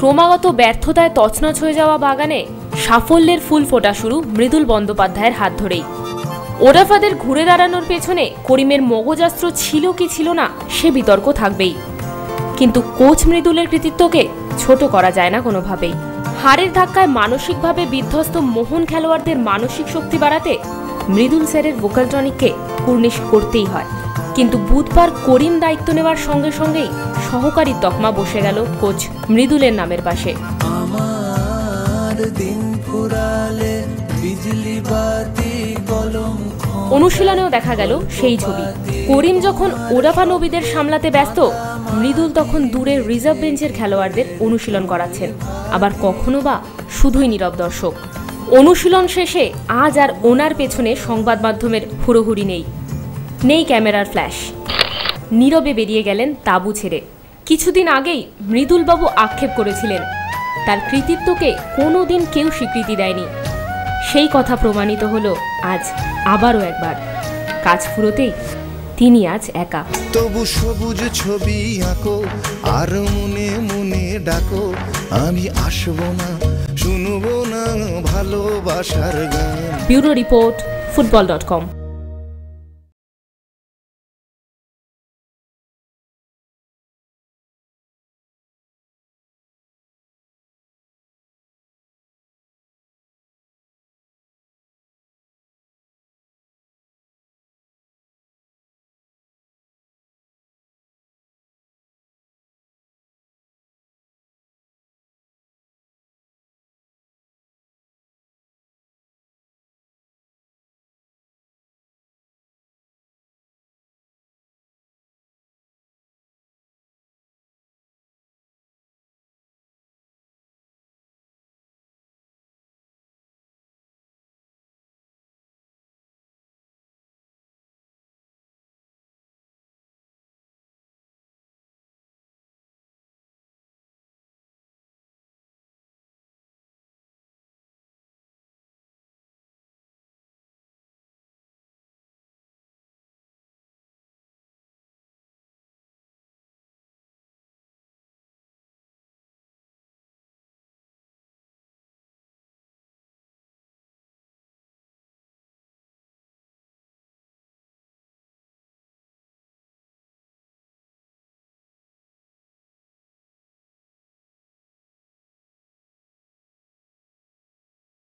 ক্রমাগত ব্যর্থতায় তছনছ হয়ে যাওয়া বাগানে সাফল্যের ফুল ফোটা শুরু মৃদুল বন্দ্যোপাধ্যায়ের হাত ধরেই। ওরাফাদের ঘুরে দাঁড়ানোর পেছনে করিমের মগজাস্ত্র ছিল কি ছিল না সে বিতর্ক থাকবেই, কিন্তু কোচ মৃদুলের কৃতিত্বকে ছোট করা যায় না কোনোভাবেই। হারের ধাক্কায় মানসিকভাবে বিধ্বস্ত মোহন খেলোয়াড়দের মানসিক শক্তি বাড়াতে মৃদুল স্যারের ভোকাল টনিককে কুর্নিশ করতেই হয়। কিন্তু বুধবার করিম দায়িত্ব নেওয়ার সঙ্গে সঙ্গেই সহকারী তকমা বসে গেল কোচ মৃদুলের নামের পাশে। অনুশীলনেও দেখা গেল সেই ছবি। করিম যখন ওরাফা নবীদের সামলাতে ব্যস্ত, মৃদুল তখন দূরের রিজার্ভ বেঞ্চের খেলোয়াড়দের অনুশীলন করাচ্ছেন, আবার কখনো বা শুধুই নীরব দর্শক। অনুশীলন শেষে আজ আর ওনার পেছনে সংবাদ মাধ্যমের হুড়োহুড়ি নেই ক্যামেরার ফ্ল্যাশ। নীরবে বেরিয়ে গেলেন তাঁবু ছেড়ে। কিছুদিন আগেই মৃদুলবাবু আক্ষেপ করেছিলেন তার কৃতিত্বকে কোনোদিন কেউ স্বীকৃতি দেয়নি। সেই কথা প্রমাণিত হলো আজ আবারও একবার। কাজ ফুরোতেই তিনি আজ একা। তবু সবুজ ছবি আঁকো আর মনে মনে ডাকো, আমি আসবো না শুনবো না ভালোবাসার গান। Bureau report, football.com।